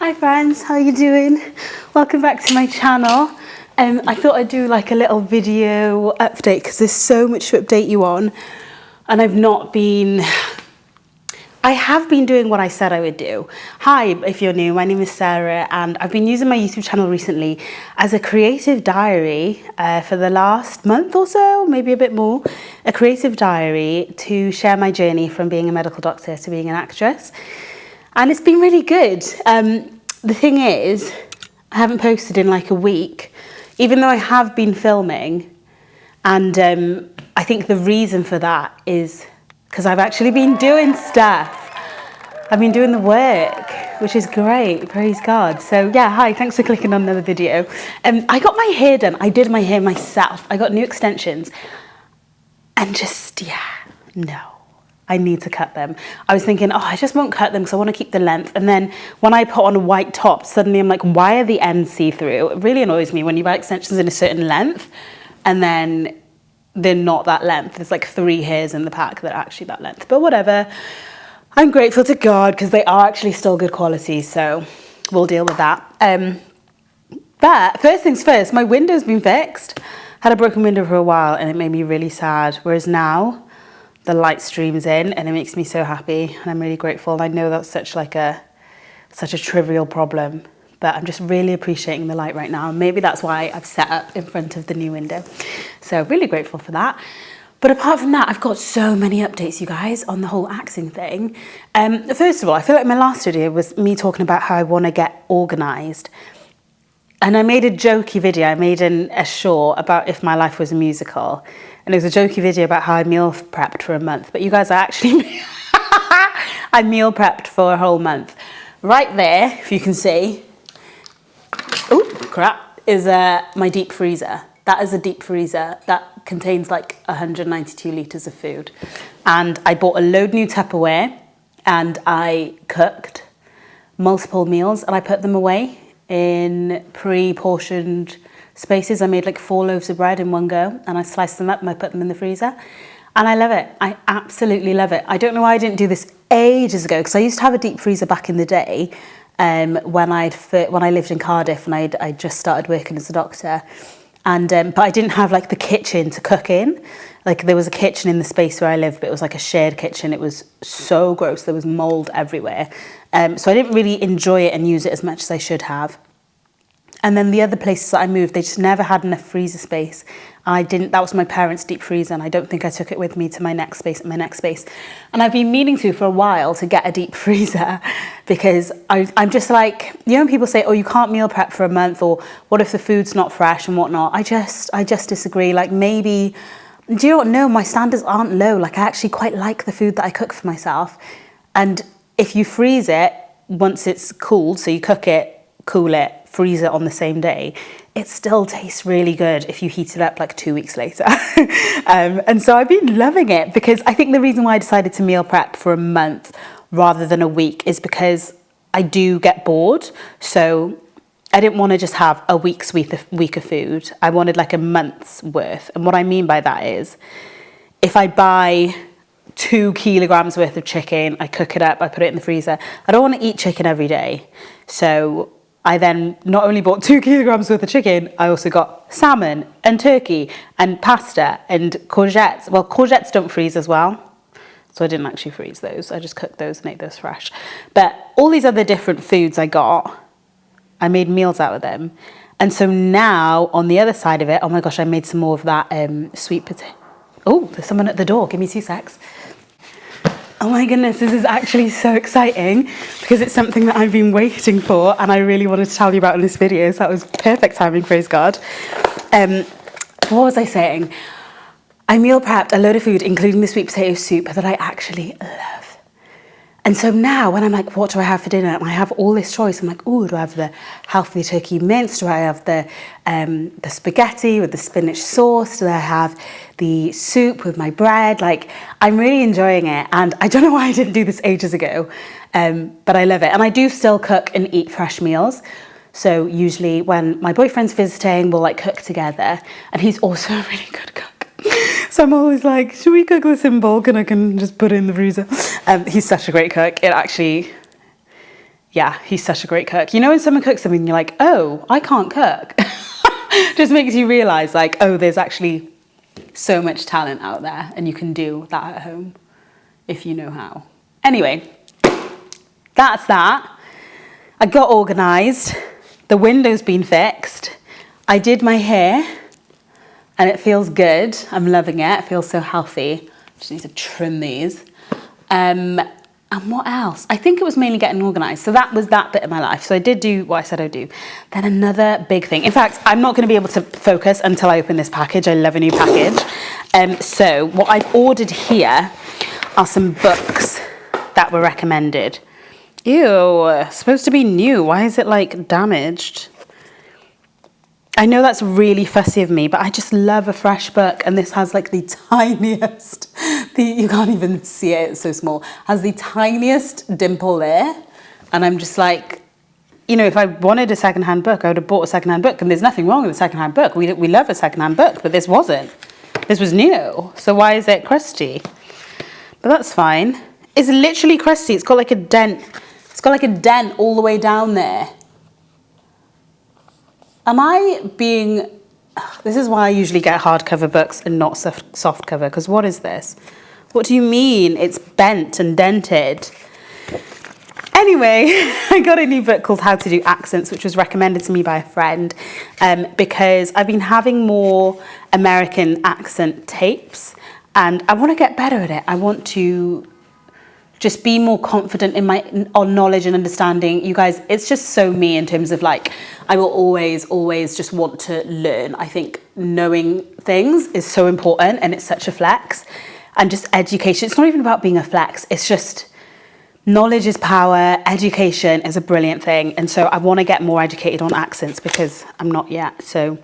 Hi friends, how are you doing? Welcome back to my channel. I thought I'd do like a little video update because there's so much to update you on, and I have been doing what I said I would do. Hi, if you're new, my name is Sarah and I've been using my YouTube channel recently as a creative diary for the last month or so, maybe a bit more. A creative diary to share my journey from being a medical doctor to being an actress. And it's been really good. The thing is, I haven't posted in like a week, even though I have been filming. And I think the reason for that is because I've actually been doing stuff. I've been doing the work, which is great, praise God. So yeah, hi, thanks for clicking on another video. I got my hair done. I did my hair myself. I got new extensions. And just, yeah, no. I need to cut them. I was thinking, I just won't cut them because I want to keep the length. And then when I put on a white top, suddenly I'm like, why are the ends see-through? It really annoys me when you buy extensions in a certain length and then they're not that length. There's like 3 hairs in the pack that are actually that length. But whatever. I'm grateful to God because they are actually still good quality. So we'll deal with that. But first things first, my window's been fixed. Had a broken window for a while and it made me really sad. Whereas now, the light streams in and it makes me so happy and I'm really grateful. And I know that's such a trivial problem, but I'm just really appreciating the light right now. Maybe that's why I've set up in front of the new window. So really grateful for that. But apart from that, I've got so many updates, you guys, on the whole acting thing. First of all, I feel like my last video was me talking about how I want to get organised. And I made a jokey video. I made a short about if my life was a musical. And it was a jokey video about how I meal prepped for a month. But you guys are actually... I meal prepped for a whole month. Right there, if you can see... Oh, crap. Is my deep freezer. That is a deep freezer. That contains like 192 litres of food. And I bought a load new Tupperware. And I cooked multiple meals. And I put them away in pre-portioned spaces. I made like 4 loaves of bread in one go and I sliced them up and I put them in the freezer and I love it. I absolutely love it. I don't know why I didn't do this ages ago because I used to have a deep freezer back in the day when I lived in Cardiff and I just started working as a doctor, and but I didn't have like the kitchen to cook in. Like there was a kitchen in the space where I lived, but it was like a shared kitchen. It was so gross. There was mold everywhere. So I didn't really enjoy it and use it as much as I should have. And then the other places that I moved, they just never had enough freezer space. That was my parents' deep freezer, and I don't think I took it with me to my next space. And I've been meaning to for a while to get a deep freezer because I'm just like, you know when people say, oh, you can't meal prep for a month, or what if the food's not fresh and whatnot? I just disagree. Like maybe, do you know, my standards aren't low. Like I actually quite like the food that I cook for myself. And if you freeze it, once it's cooled, so you cook it, cool it, freeze it on the same day, it still tastes really good if you heat it up like 2 weeks later. And so I've been loving it because I think the reason why I decided to meal prep for a month rather than a week is because I do get bored. So I didn't want to just have a week's week of food. I wanted like a month's worth. And what I mean by that is if I buy 2 kilograms worth of chicken, I cook it up, I put it in the freezer. I don't want to eat chicken every day. So I then not only bought 2 kilograms worth of chicken, I also got salmon and turkey and pasta and courgettes. Well, courgettes don't freeze as well. So I didn't actually freeze those. I just cooked those and ate those fresh. But all these other different foods I got, I made meals out of them. And so now on the other side of it, oh my gosh, I made some more of that sweet potato. Oh, there's someone at the door. Give me 2 secs. Oh my goodness, this is actually so exciting because it's something that I've been waiting for and I really wanted to tell you about in this video, so that was perfect timing, praise God. What was I saying? I meal prepped a load of food, including the sweet potato soup that I actually love. And so now when I'm like, what do I have for dinner? And I have all this choice. I'm like, oh, do I have the healthy turkey mince? Do I have the spaghetti with the spinach sauce? Do I have the soup with my bread? Like, I'm really enjoying it. And I don't know why I didn't do this ages ago, but I love it. And I do still cook and eat fresh meals. So usually when my boyfriend's visiting, we'll like cook together. And he's also a really good cook. So I'm always like, should we cook this in bulk and I can just put it in the freezer? He's such a great cook. Yeah, he's such a great cook. You know when someone cooks something and you're like, oh, I can't cook. Just makes you realise like, oh, there's actually so much talent out there and you can do that at home if you know how. Anyway, that's that. I got organised. The window's been fixed. I did my hair and it feels good. I'm loving it. It feels so healthy. Just need to trim these. And what else? I think it was mainly getting organised. So that was that bit of my life. So I did do what I said I'd do. Then another big thing. In fact, I'm not going to be able to focus until I open this package. I love a new package. So what I've ordered here are some books that were recommended. Ew, supposed to be new. Why is it like damaged? I know that's really fussy of me, but I just love a fresh book. And this has like the tiniest, you can't even see it, it's so small, has the tiniest dimple there. And I'm just like, you know, if I wanted a secondhand book, I would have bought a secondhand book. And there's nothing wrong with a secondhand book. We love a secondhand book, but this wasn't. This was new. So why is it crusty? But that's fine. It's literally crusty. It's got like a dent. It's got like a dent all the way down there. Am I being... This is why I usually get hardcover books and not soft cover, because what is this? What do you mean it's bent and dented? Anyway, I got a new book called How to Do Accents, which was recommended to me by a friend, because I've been having more American accent tapes and I want to get better at it. I want to just be more confident in my knowledge and understanding. You guys, it's just so me in terms of like, I will always just want to learn. I think knowing things is so important and it's such a flex. And just education, it's not even about being a flex, it's just knowledge is power, education is a brilliant thing. And so I want to get more educated on accents because I'm not yet. So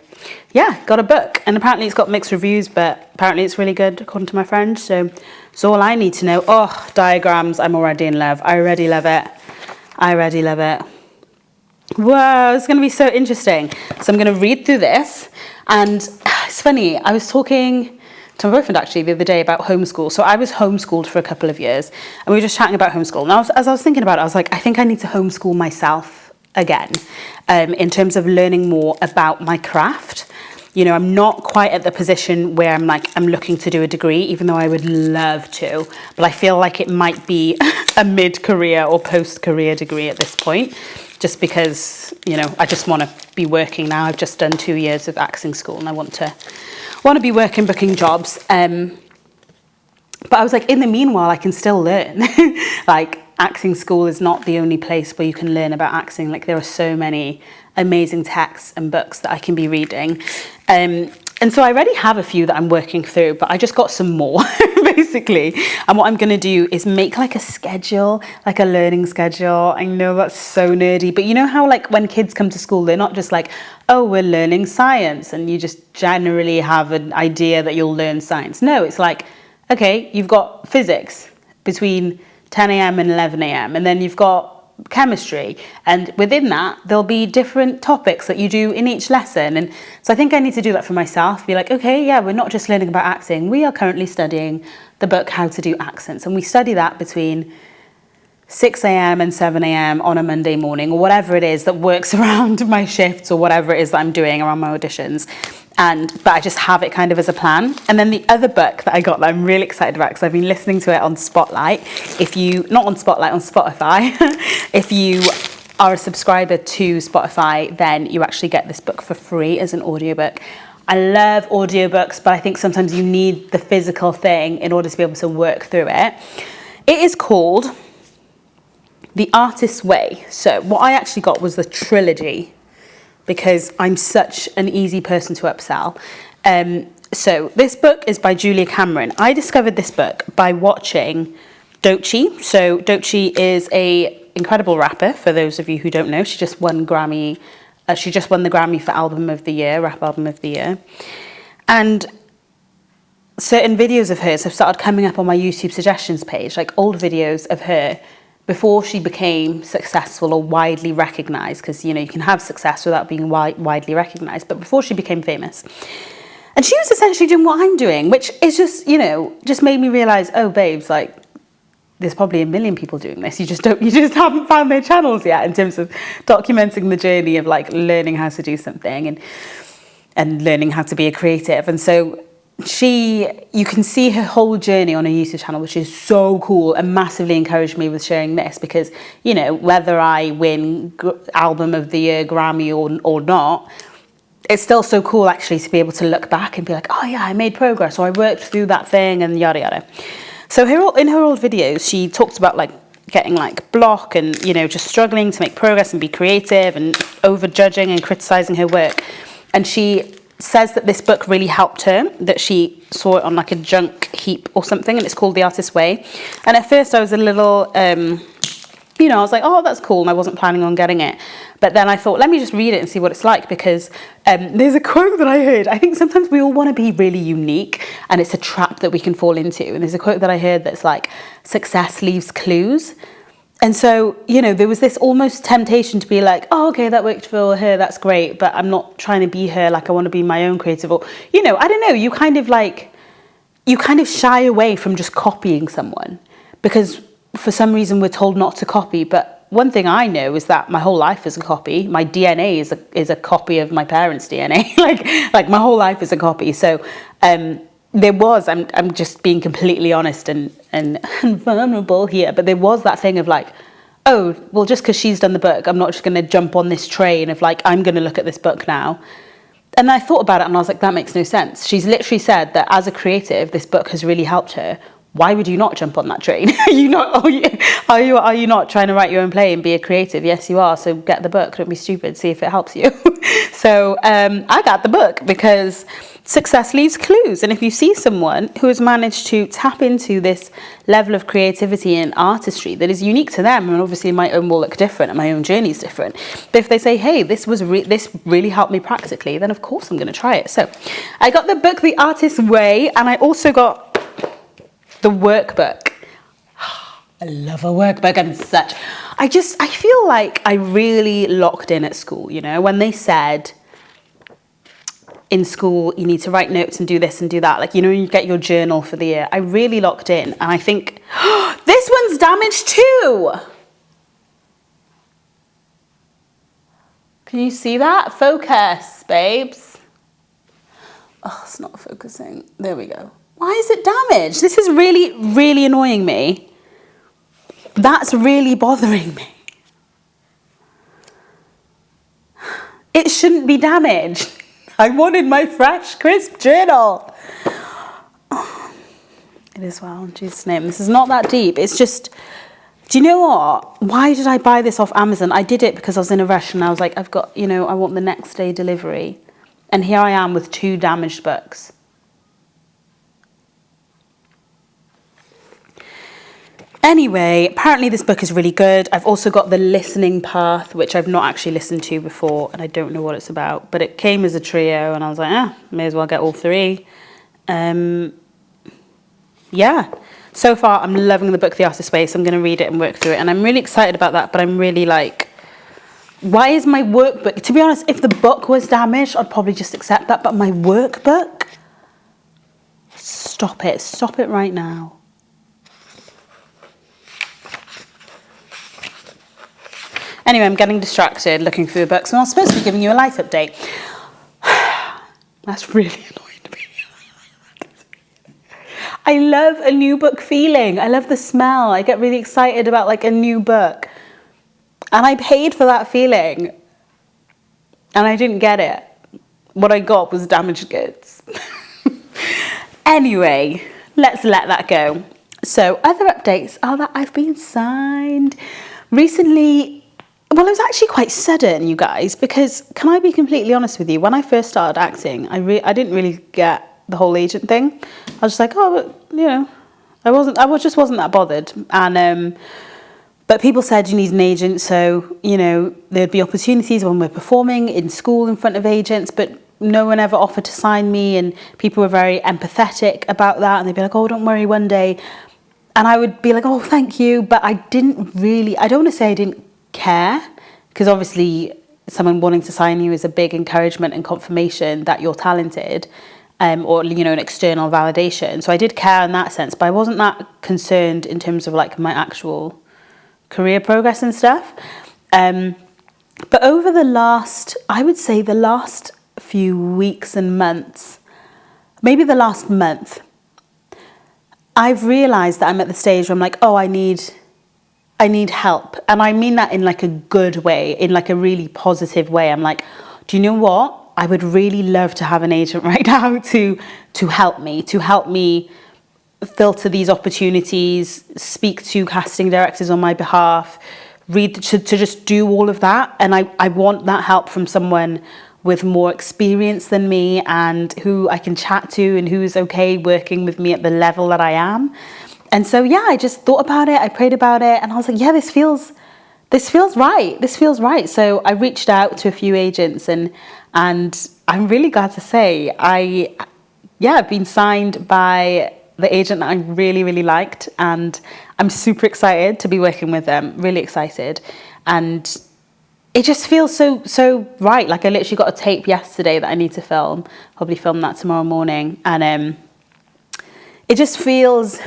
yeah, got a book and apparently it's got mixed reviews, but apparently it's really good according to my friend. So it's all I need to know. Oh, diagrams, I'm already in love. I already love it. Whoa, it's going to be so interesting. So I'm going to read through this. And it's funny, I was talking to my boyfriend actually the other day about homeschool. So I was homeschooled for a couple of years and we were just chatting about homeschool. And as I was thinking about it, I was like, I think I need to homeschool myself again, in terms of learning more about my craft. You know, I'm not quite at the position where I'm looking to do a degree, even though I would love to, but I feel like it might be a mid-career or post-career degree at this point, just because, you know, I just want to be working now. I've just done 2 years of acting school and I want to be working, booking jobs. But I was like, in the meanwhile, I can still learn. Like, acting school is not the only place where you can learn about acting. Like, there are so many amazing texts and books that I can be reading. And so I already have a few that I'm working through, but I just got some more, basically. And what I'm going to do is make like a schedule, like a learning schedule. I know that's so nerdy, but you know how like when kids come to school, they're not just like, oh, we're learning science. And you just generally have an idea that you'll learn science. No, it's like, okay, you've got physics between 10 a.m. and 11 a.m. And then you've got chemistry, and within that there'll be different topics that you do in each lesson. And so I think I need to do that for myself, be like, okay, yeah, we're not just learning about acting, we are currently studying the book How to Do Accents, and we study that between 6 a.m. and 7 a.m. on a Monday morning, or whatever it is that works around my shifts, or whatever it is that I'm doing around my auditions. But I just have it kind of as a plan. And then the other book that I got that I'm really excited about, because I've been listening to it on Spotlight. On Spotify. If you are a subscriber to Spotify, then you actually get this book for free as an audiobook. I love audiobooks, but I think sometimes you need the physical thing in order to be able to work through it. It is called The Artist's Way. So what I actually got was the trilogy, because I'm such an easy person to upsell. So this book is by Julia Cameron. I discovered this book by watching Doechii. So Doechii is a incredible rapper, for those of you who don't know. She just won the Grammy for Album of the Year, Rap Album of the Year. And certain videos of hers have started coming up on my YouTube suggestions page, like old videos of her before she became successful or widely recognized, because, you know, you can have success without being widely recognized, but before she became famous. And she was essentially doing what I'm doing, which is just, you know, just made me realize, oh, babes, like, there's probably a million people doing this. You just haven't found their channels yet in terms of documenting the journey of like learning how to do something and learning how to be a creative. And so you can see her whole journey on her YouTube channel, which is so cool, and massively encouraged me with sharing this, because, you know, whether I win Album of the Year Grammy or not, it's still so cool actually to be able to look back and be like, oh yeah, I made progress, or I worked through that thing, and yada yada. So in her old videos, she talked about like getting like block and, you know, just struggling to make progress and be creative and over judging and criticizing her work. And she says that this book really helped her, that she saw it on like a junk heap or something, and it's called The Artist's Way. And at first I was a little, you know, I was like, oh, that's cool, and I wasn't planning on getting it. But then I thought, let me just read it and see what it's like, because there's a quote that I heard. I think sometimes we all want to be really unique, and it's a trap that we can fall into. And there's a quote that I heard that's like, success leaves clues. And so, you know, there was this almost temptation to be like, oh, okay, that worked for her, that's great, but I'm not trying to be her, like I want to be my own creative, or, you know, I don't know, you kind of shy away from just copying someone, because for some reason we're told not to copy. But one thing I know is that my whole life is a copy. My DNA is a copy of my parents' DNA. like my whole life is a copy. So I'm just being completely honest and vulnerable here, but there was that thing of like, oh, well, just because she's done the book, I'm not just going to jump on this train of like, I'm going to look at this book now. And I thought about it and I was like, that makes no sense. She's literally said that as a creative, this book has really helped her. Why would you not jump on that train? Are you not trying to write your own play and be a creative? Yes, you are. So get the book. Don't be stupid. See if it helps you. So I got the book because success leaves clues. And if you see someone who has managed to tap into this level of creativity and artistry that is unique to them, and obviously my own will look different and my own journey is different, but if they say, hey, this really helped me practically, then of course I'm going to try it. So I got the book The Artist's Way, and I also got the workbook. I love a workbook. I feel like I really locked in at school, you know, when they said in school you need to write notes and do this and do that, like, you know, you get your journal for the year. I really locked in, and I think this one's damaged too. Can you see that? Focus, babes. Oh, it's not focusing. There we go. Why is it damaged? This is really, really annoying me. That's really bothering me. It shouldn't be damaged. I wanted my fresh, crisp journal. Oh, it is well, in Jesus' name. This is not that deep. It's just, do you know what? Why did I buy this off Amazon? I did it because I was in a rush and I was like, I've got, you know, I want the next day delivery. And here I am with 2 damaged books. Anyway, apparently this book is really good. I've also got The Listening Path, which I've not actually listened to before, and I don't know what it's about, but it came as a trio, and I was like, may as well get all 3. Yeah. So far, I'm loving the book The Artist's Way, so I'm going to read it and work through it, and I'm really excited about that, but I'm really like, why is my workbook... To be honest, if the book was damaged, I'd probably just accept that, but my workbook? Stop it. Stop it right now. Anyway, I'm getting distracted looking through the books, and I was supposed to be giving you a life update. That's really annoying to me. I love a new book feeling. I love the smell. I get really excited about like a new book. And I paid for that feeling. And I didn't get it. What I got was damaged goods. Anyway, let's let that go. So other updates are that I've been signed recently. Well, it was actually quite sudden, you guys, because can I be completely honest with you? When I first started acting, I didn't really get the whole agent thing. I was just like, oh, but, you know, I just wasn't that bothered. And but people said you need an agent, so, you know, there'd be opportunities when we're performing in school in front of agents, but no one ever offered to sign me, and people were very empathetic about that, and they'd be like, oh, don't worry, one day. And I would be like, oh, thank you, but I don't want to say I didn't care, because obviously someone wanting to sign you is a big encouragement and confirmation that you're talented, or, an external validation. So I did care in that sense, but I wasn't that concerned in terms of like my actual career progress and stuff. But over I would say the last few weeks and months, maybe the last month, I've realized that I'm at the stage where I'm like, oh, I need help. And I mean that in like a good way, in like a really positive way. I'm like, do you know what? I would really love to have an agent right now to help me filter these opportunities, speak to casting directors on my behalf, to just do all of that. And I want that help from someone with more experience than me and who I can chat to and who is okay working with me at the level that I am. And so, yeah, I just thought about it. I prayed about it and I was like, yeah, this feels right. This feels right. So I reached out to a few agents and I'm really glad to say I've been signed by the agent that I really, really liked. And I'm super excited to be working with them, really excited. And it just feels so right. Like I literally got a tape yesterday that I need to film, probably film that tomorrow morning. And it just feels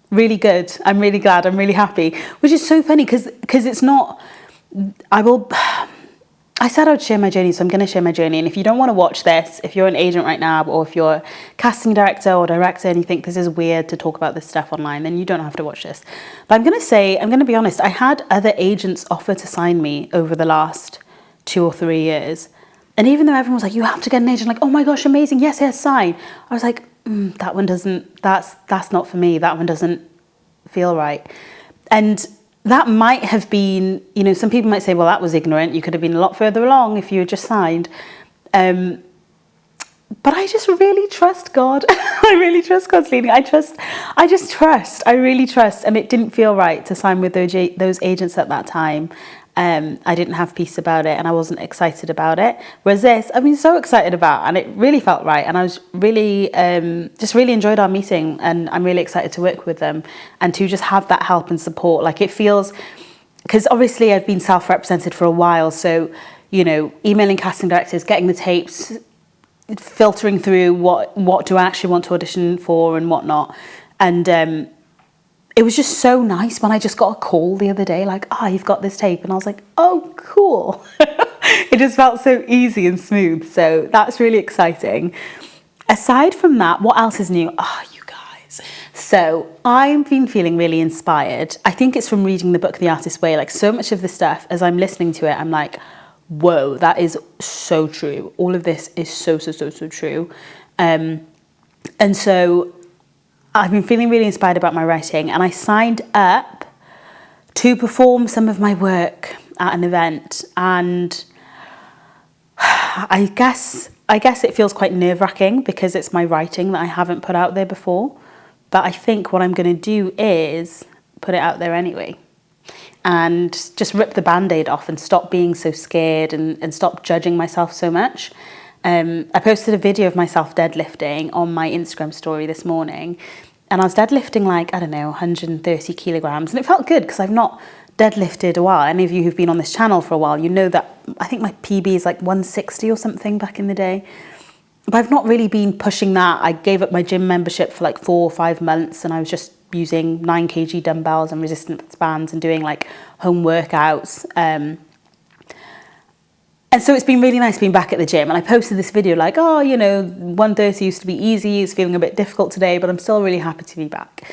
really good. I'm really glad. I'm really happy, which is so funny because it's not, I said I would share my journey, so I'm going to share my journey. And if you don't want to watch this, if you're an agent right now, or if you're a casting director or director and you think this is weird to talk about this stuff online, then you don't have to watch this. But I'm going to be honest, I had other agents offer to sign me over the last 2 or 3 years. And even though everyone was like, you have to get an agent, like, oh my gosh, amazing, yes, sign. I was like, that one doesn't, that's not for me. That one doesn't feel right. And that might have been, some people might say, well, that was ignorant. You could have been a lot further along if you had just signed. But I just really trust God. I really trust God's leading. I really trust. And it didn't feel right to sign with those agents at that time. I didn't have peace about it and I wasn't excited about it. Whereas this, I've been so excited about, and it really felt right. And I was really, just really enjoyed our meeting, and I'm really excited to work with them and to just have that help and support. Like it feels, because obviously I've been self-represented for a while. So, emailing casting directors, getting the tapes, filtering through what do I actually want to audition for and whatnot. And, it was just so nice when I just got a call the other day, like, you've got this tape. And I was like, oh, cool. It just felt so easy and smooth. So that's really exciting. Aside from that, what else is new? You guys. So I've been feeling really inspired. I think it's from reading the book, The Artist's Way. Like so much of the stuff, as I'm listening to it, I'm like, whoa, that is so true. All of this is so true. And so I've been feeling really inspired about my writing, and I signed up to perform some of my work at an event. And I guess it feels quite nerve-wracking because it's my writing that I haven't put out there before. But I think what I'm going to do is put it out there anyway and just rip the Band-Aid off and stop being so scared and stop judging myself so much. I posted a video of myself deadlifting on my Instagram story this morning, and I was deadlifting 130 kilograms, and it felt good because I've not deadlifted a while. Any of you who've been on this channel for a while, you know that I think my PB is 160 or something back in the day. But I've not really been pushing that. I gave up my gym membership for 4 or 5 months, and I was just using 9 kg dumbbells and resistance bands and doing home workouts. And so it's been really nice being back at the gym. And I posted this video 130 used to be easy. It's feeling a bit difficult today, but I'm still really happy to be back.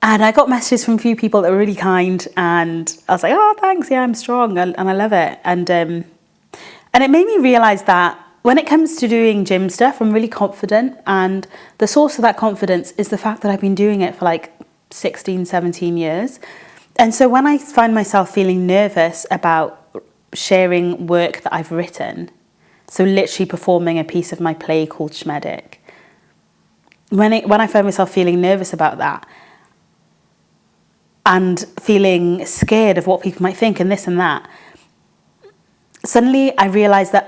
And I got messages from a few people that were really kind. And I was like, oh, thanks. Yeah, I'm strong. And I love it. And it made me realize that when it comes to doing gym stuff, I'm really confident. And the source of that confidence is the fact that I've been doing it for 16, 17 years. And so when I find myself feeling nervous about sharing work that I've written, so literally performing a piece of my play called Schmedic, when I find myself feeling nervous about that and feeling scared of what people might think and this and that, suddenly I realize that,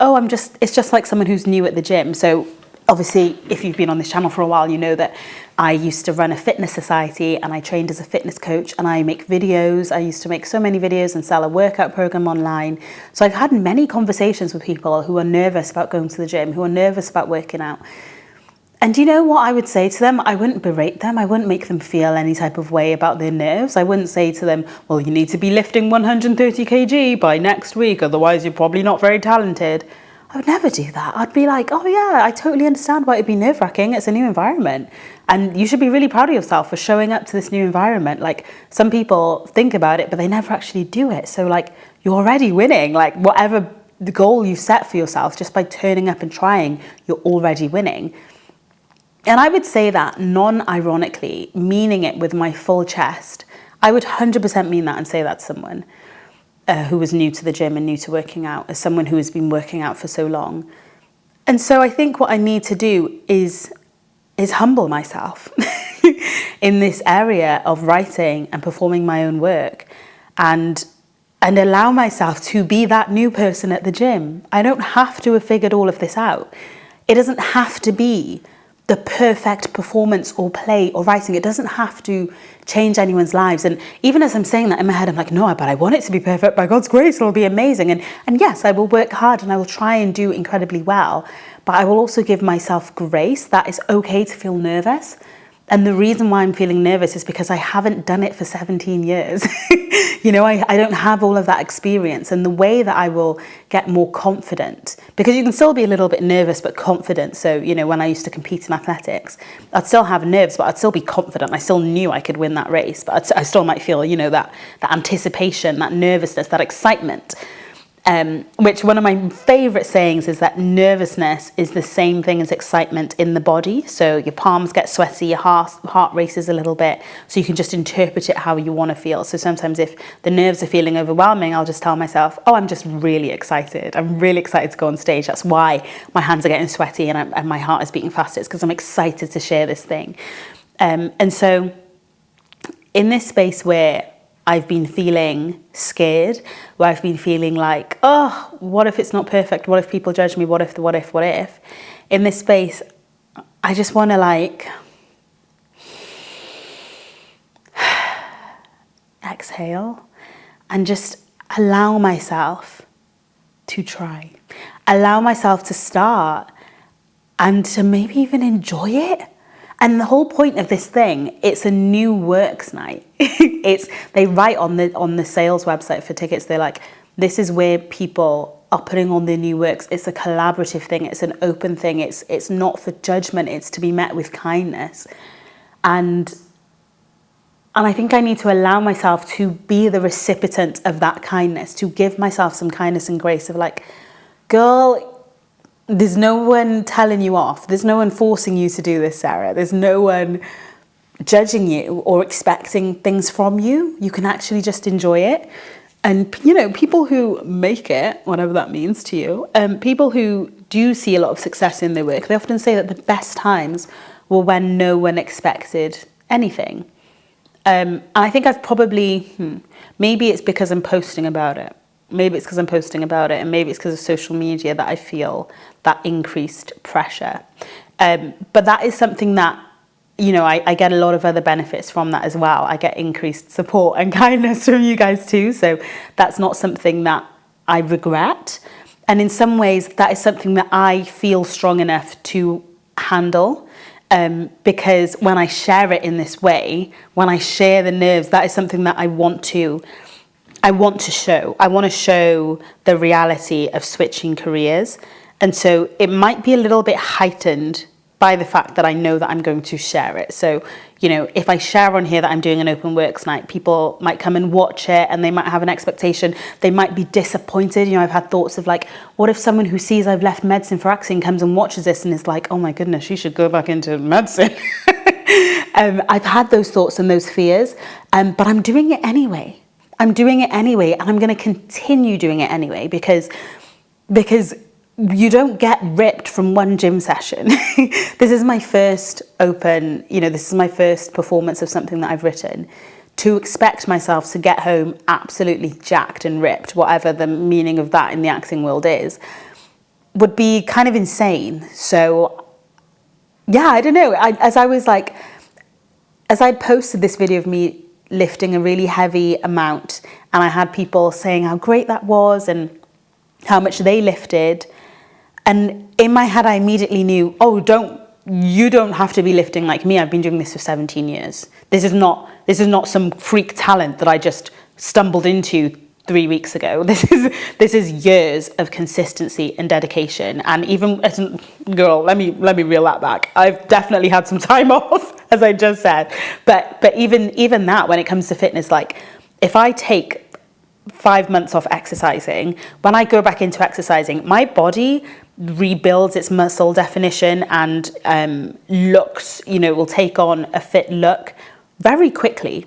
it's just like someone who's new at the gym. So Obviously, if you've been on this channel for a while, you know that I used to run a fitness society and I trained as a fitness coach, and I make videos. I used to make so many videos and sell a workout program online. So I've had many conversations with people who are nervous about going to the gym, who are nervous about working out. And you know what I would say to them? I wouldn't berate them. I wouldn't make them feel any type of way about their nerves. I wouldn't say to them, well, you need to be lifting 130 kg by next week, otherwise you're probably not very talented. I would never do that. I'd be like, oh yeah, I totally understand why it'd be nerve-wracking. It's a new environment. And you should be really proud of yourself for showing up to this new environment. Like, some people think about it, but they never actually do it. So like, you're already winning. Like, whatever the goal you set for yourself, just by turning up and trying, you're already winning. And I would say that non-ironically, meaning it with my full chest. I would 100% mean that and say that to someone who was new to the gym and new to working out, as someone who has been working out for so long. And so I think what I need to do is humble myself in this area of writing and performing my own work, and allow myself to be that new person at the gym. I don't have to have figured all of this out. It doesn't have to be the perfect performance or play or writing. It doesn't have to change anyone's lives. And even as I'm saying that in my head, I'm like, no, but I want it to be perfect. By God's grace, it'll be amazing. And yes, I will work hard and I will try and do incredibly well. But I will also give myself grace that it's okay to feel nervous. And the reason why I'm feeling nervous is because I haven't done it for 17 years. You know, I don't have all of that experience. And the way that I will get more confident, because you can still be a little bit nervous but confident. So, you know, when I used to compete in athletics, I'd still have nerves, but I'd still be confident. I still knew I could win that race, but I still might feel, you know, that anticipation, that nervousness, that excitement. Which one of my favorite sayings is that nervousness is the same thing as excitement in the body. So your palms get sweaty, your heart races a little bit, so you can just interpret it how you want to feel. So sometimes if the nerves are feeling overwhelming, I'll just tell myself, oh, I'm just really excited. I'm really excited to go on stage. That's why my hands are getting sweaty and my heart is beating faster. It's because I'm excited to share this thing. And so in this space where I've been feeling scared, where I've been feeling like, oh, what if it's not perfect? What if people judge me? What if? In this space, I just want to like exhale and just allow myself to try. Allow myself to start and to maybe even enjoy it. And the whole point of this thing, it's a new works night. They write on the sales website for tickets, they're like, this is where people are putting on their new works. It's a collaborative thing. It's an open thing. It's not for judgment. It's to be met with kindness. And I think I need to allow myself to be the recipient of that kindness, to give myself some kindness and grace of like, girl, there's no one telling you off. There's no one forcing you to do this, Sarah. There's no one judging you or expecting things from you. You can actually just enjoy it. And, you know, people who make it, whatever that means to you, people who do see a lot of success in their work, they often say that the best times were when no one expected anything. And I think I've probably, maybe it's because I'm posting about it. Maybe it's because I'm posting about it, and maybe it's because of social media that I feel that increased pressure. But that is something that, you know, I get a lot of other benefits from that as well. I get increased support and kindness from you guys too. So that's not something that I regret. And in some ways, that is something that I feel strong enough to handle. Because when I share it in this way, when I share the nerves, that is something that I want to show. I want to show the reality of switching careers. And so it might be a little bit heightened by the fact that I know that I'm going to share it. So, you know, if I share on here that I'm doing an open works night, people might come and watch it and they might have an expectation. They might be disappointed. You know, I've had thoughts of like, what if someone who sees I've left medicine for acting comes and watches this and is like, oh my goodness, you should go back into medicine. I've had those thoughts and those fears, but I'm doing it anyway. I'm doing it anyway, and I'm going to continue doing it anyway because you don't get ripped from one gym session. This is my first open, you know, this is my first performance of something that I've written. To expect myself to get home absolutely jacked and ripped, whatever the meaning of that in the acting world is, would be kind of insane. So yeah, I don't know. As I posted this video of me lifting a really heavy amount, and I had people saying how great that was and how much they lifted. And in my head, I immediately knew, oh, you don't have to be lifting like me. I've been doing this for 17 years. This is not some freak talent that I just stumbled into 3 weeks ago. This is years of consistency and dedication. And even as a girl, let me reel that back. I've definitely had some time off, as I just said. But even that, when it comes to fitness, like if I take 5 months off exercising, when I go back into exercising, my body rebuilds its muscle definition and looks, will take on a fit look very quickly.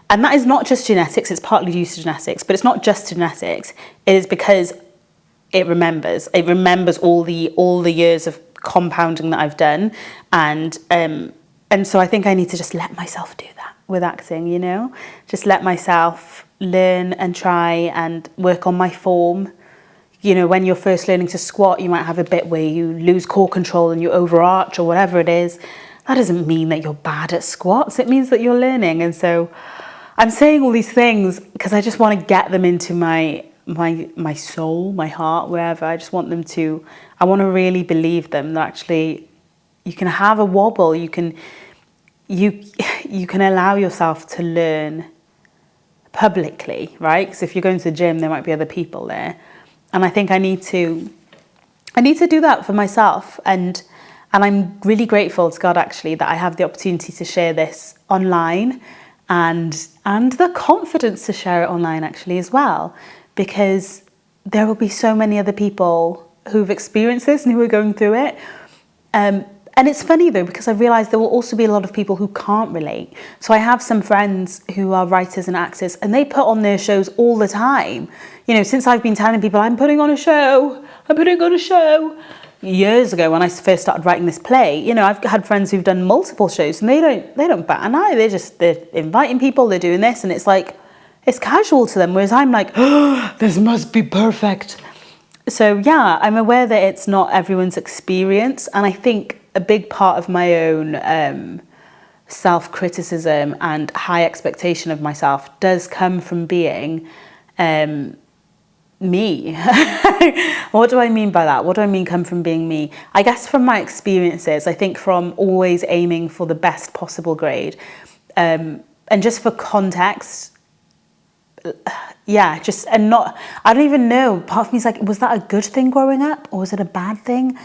And that is not just genetics, it's partly due to genetics, but it's not just genetics. It is because it remembers all the years of compounding that I've done. And so I think I need to just let myself do that with acting, just let myself learn and try and work on my form. When you're first learning to squat, you might have a bit where you lose core control and you overarch or whatever it is. That doesn't mean that you're bad at squats. It means that you're learning. And so I'm saying all these things because I just want to get them into my soul, my heart, wherever. I just want them to, I want to really believe them, that actually you can have a wobble. You can allow yourself to learn publicly, right? Because if you're going to the gym, there might be other people there. And I think I need to do that for myself. And I'm really grateful to God, actually, that I have the opportunity to share this online and the confidence to share it online, actually, as well. Because there will be so many other people who've experienced this and who are going through it. And it's funny, though, because I've realised there will also be a lot of people who can't relate. So I have some friends who are writers and actors, and they put on their shows all the time. Since I've been telling people, I'm putting on a show. Years ago, when I first started writing this play, I've had friends who've done multiple shows, and they don't bat an eye. They're inviting people, they're doing this, and it's like, it's casual to them. Whereas I'm like, oh, this must be perfect. So yeah, I'm aware that it's not everyone's experience, and I think a big part of my own self-criticism and high expectation of myself does come from being me. What do I mean by that? What do I mean come from being me? I guess from my experiences, I think from always aiming for the best possible grade. And just for context, I don't even know. Part of me is like, was that a good thing growing up, or was it a bad thing?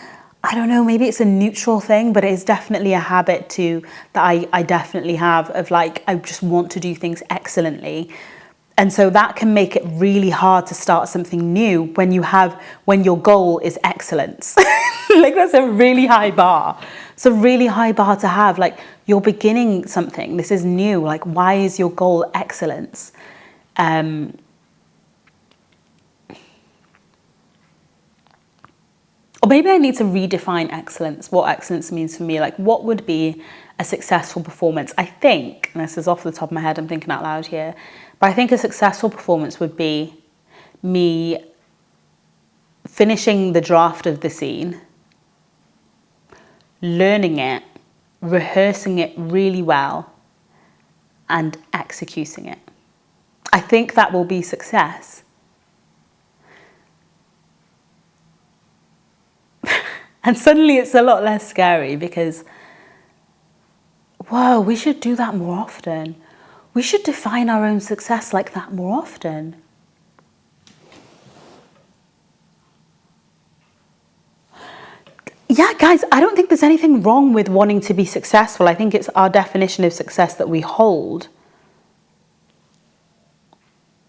I don't know, maybe it's a neutral thing, but it is definitely a habit that I definitely have of like, I just want to do things excellently. And so that can make it really hard to start something new when your goal is excellence. Like, that's a really high bar. It's a really high bar to have. Like, you're beginning something, this is new. Like, why is your goal excellence? Or maybe I need to redefine excellence, what excellence means for me. Like, what would be a successful performance? I think, and this is off the top of my head, I'm thinking out loud here, but I think a successful performance would be me finishing the draft of the scene, learning it, rehearsing it really well, and executing it. I think that will be success. And suddenly it's a lot less scary because, whoa, we should do that more often. We should define our own success like that more often. Yeah, guys, I don't think there's anything wrong with wanting to be successful. I think it's our definition of success that we hold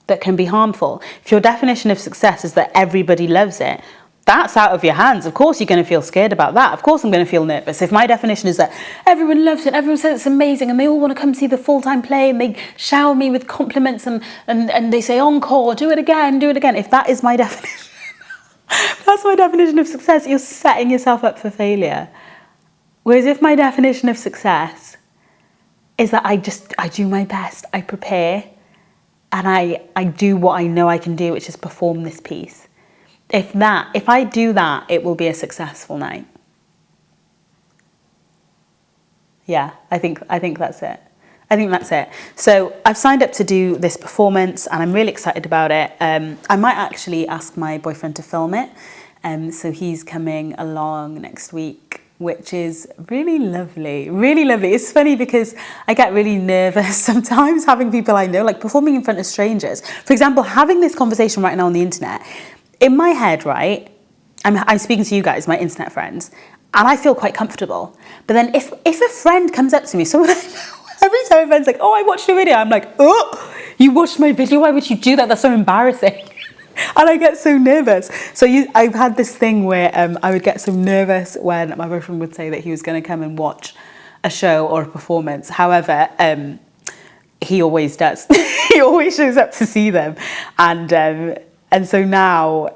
that can be harmful. If your definition of success is that everybody loves it, that's out of your hands. Of course you're going to feel scared about that. Of course I'm going to feel nervous. If my definition is that everyone loves it, everyone says it's amazing, and they all want to come see the full-time play, and they shower me with compliments, and they say, encore, do it again. If that is my definition, that's my definition of success, you're setting yourself up for failure. Whereas if my definition of success is that I do my best, I prepare, and I do what I know I can do, which is perform this piece. If I do that, it will be a successful night. Yeah, I think that's it. I think that's it. So I've signed up to do this performance and I'm really excited about it. I might actually ask my boyfriend to film it. So he's coming along next week, which is really lovely, really lovely. It's funny because I get really nervous sometimes having people I know, like performing in front of strangers. For example, having this conversation right now on the internet, in my head, right, I'm speaking to you guys, my internet friends, and I feel quite comfortable. But then if a friend comes up to me, someone I know, every time a friend's like, oh, I watched your video, I'm like, oh, you watched my video? Why would you do that? That's so embarrassing. And I get so nervous. So I've had this thing where I would get so nervous when my boyfriend would say that he was going to come and watch a show or a performance. However, he always does. He always shows up to see them. And so now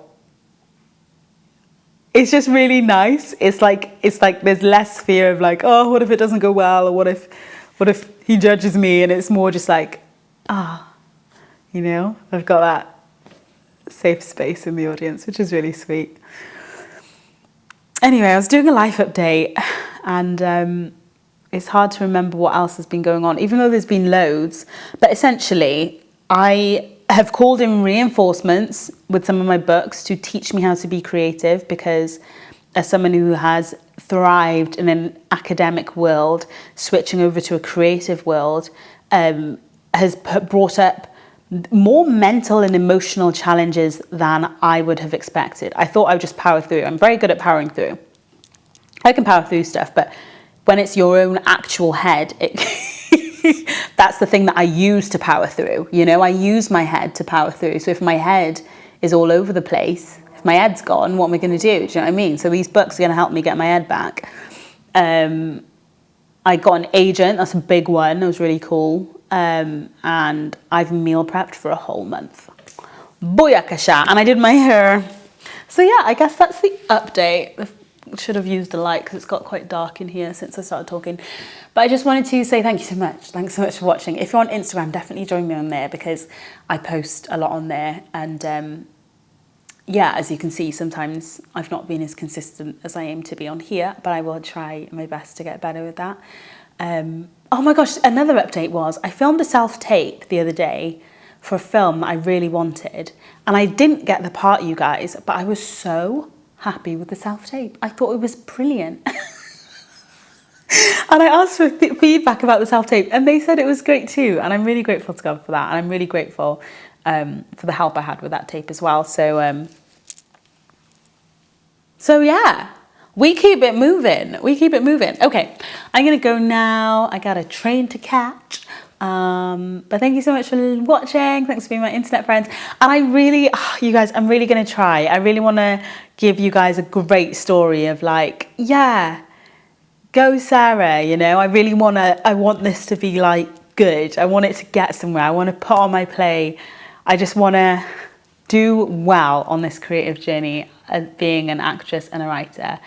it's just really nice. It's like there's less fear of like, oh, what if it doesn't go well? Or what if he judges me? And it's more just like, you know, I've got that safe space in the audience, which is really sweet. Anyway, I was doing a life update and it's hard to remember what else has been going on, even though there's been loads. But essentially, I have called in reinforcements with some of my books to teach me how to be creative, because as someone who has thrived in an academic world, switching over to a creative world has brought up more mental and emotional challenges than I would have expected. I thought I would just power through. I'm very good at powering through. I can power through stuff, but when it's your own actual head, that's the thing that I use to power through. You know, I use my head to power through. So if my head is all over the place, if my head's gone, what am I going to do? Do you know what I mean? So these books are going to help me get my head back. I got an agent. That's a big one. It was really cool. And I've meal prepped for a whole month. Booyakasha. And I did my hair. So yeah, I guess that's the update. I should have used a light because it's got quite dark in here since I started talking. But I just wanted to say thank you so much. Thanks so much for watching. If you're on Instagram, definitely join me on there because I post a lot on there. And yeah, as you can see, sometimes I've not been as consistent as I aim to be on here, but I will try my best to get better with that. Oh my gosh, another update was I filmed a self-tape the other day for a film that I really wanted. And I didn't get the part, you guys, but I was so happy with the self-tape. I thought it was brilliant. And I asked for feedback about the self-tape and they said it was great too. And I'm really grateful to God for that. And I'm really grateful for the help I had with that tape as well. So yeah. We keep it moving. We keep it moving. Okay, I'm going to go now. I got a train to catch. But thank you so much for watching. Thanks for being my internet friends. And I really, you guys, I'm really going to try. I really want to give you guys a great story of like, yeah, go Sara, you know. I want this to be like good. I want it to get somewhere. I want to put on my play. I just want to do well on this creative journey of being an actress and a writer.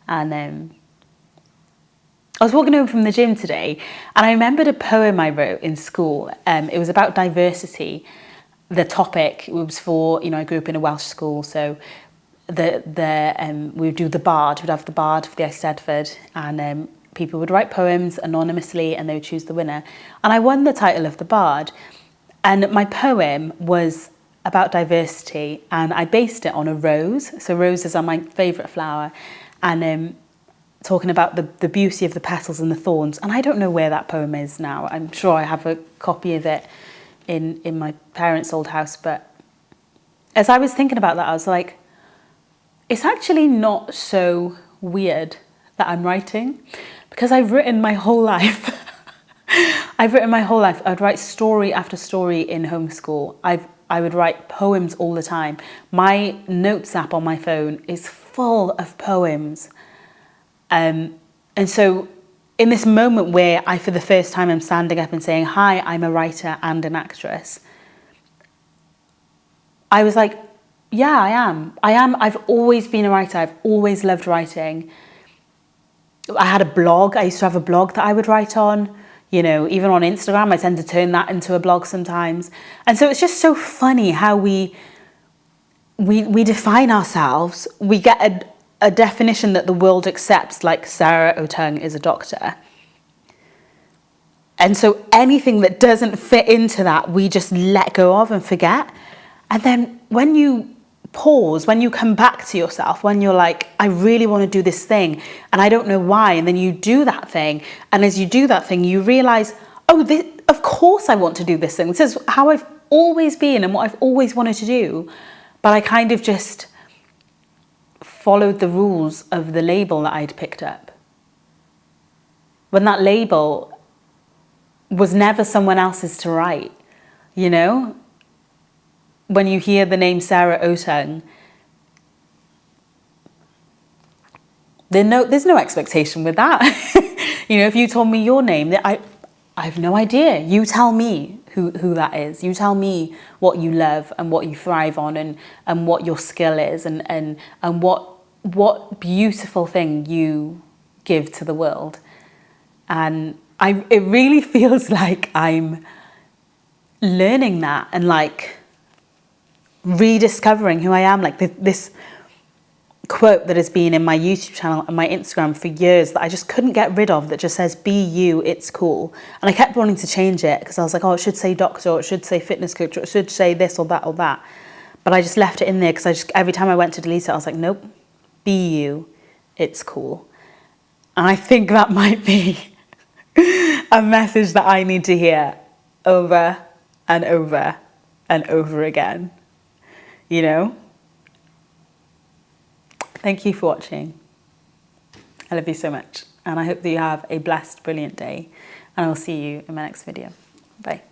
And I was walking home from the gym today and I remembered a poem I wrote in school. It was about diversity. The topic was for, you know, I grew up in a Welsh school, so we would do the bard. We'd have the bard for the Eisteddfod, and people would write poems anonymously and they would choose the winner. And I won the title of the bard. And my poem was about diversity and I based it on a rose. So roses are my favourite flower. And talking about the beauty of the petals and the thorns. And I don't know where that poem is now. I'm sure I have a copy of it in my parents' old house. But as I was thinking about that, I was like, it's actually not so weird that I'm writing, because I've written my whole life. I've written my whole life. I'd write story after story in homeschool. I would write poems all the time. My notes app on my phone is full of poems. And so in this moment where I, for the first time, am standing up and saying, hi, I'm a writer and an actress, I was like, yeah, I am. I've always been a writer. I've always loved writing. I had a blog. I used to have a blog that I would write on. You know, even on Instagram, I tend to turn that into a blog sometimes. And so it's just so funny how we define ourselves. We get a definition that the world accepts, like Sara Otung is a doctor. And so anything that doesn't fit into that, we just let go of and forget. And then when you pause, when you come back to yourself, when you're like, I really want to do this thing and I don't know why, and then you do that thing, and as you do that thing, you realize, oh, of course I want to do this thing. This is how I've always been and what I've always wanted to do. But I kind of just followed the rules of the label that I'd picked up, when that label was never someone else's to write, you know? When you hear the name Sara Otung, there's no expectation with that. You know, if you told me your name, I have no idea. You tell me who that is. You tell me what you love and what you thrive on, and what your skill is, and what beautiful thing you give to the world. And it really feels like I'm learning that and like rediscovering who I am. Like this quote that has been in my YouTube channel and my Instagram for years that I just couldn't get rid of, that just says, be you, it's cool. And I kept wanting to change it because I was like, oh, it should say doctor, or it should say fitness coach, or it should say this or that or that. But I just left it in there because every time I went to delete it, I was like, nope, be you, it's cool. And I think that might be a message that I need to hear over and over and over again, you know? Thank you for watching. I love you so much. And I hope that you have a blessed, brilliant day. And I will see you in my next video. Bye.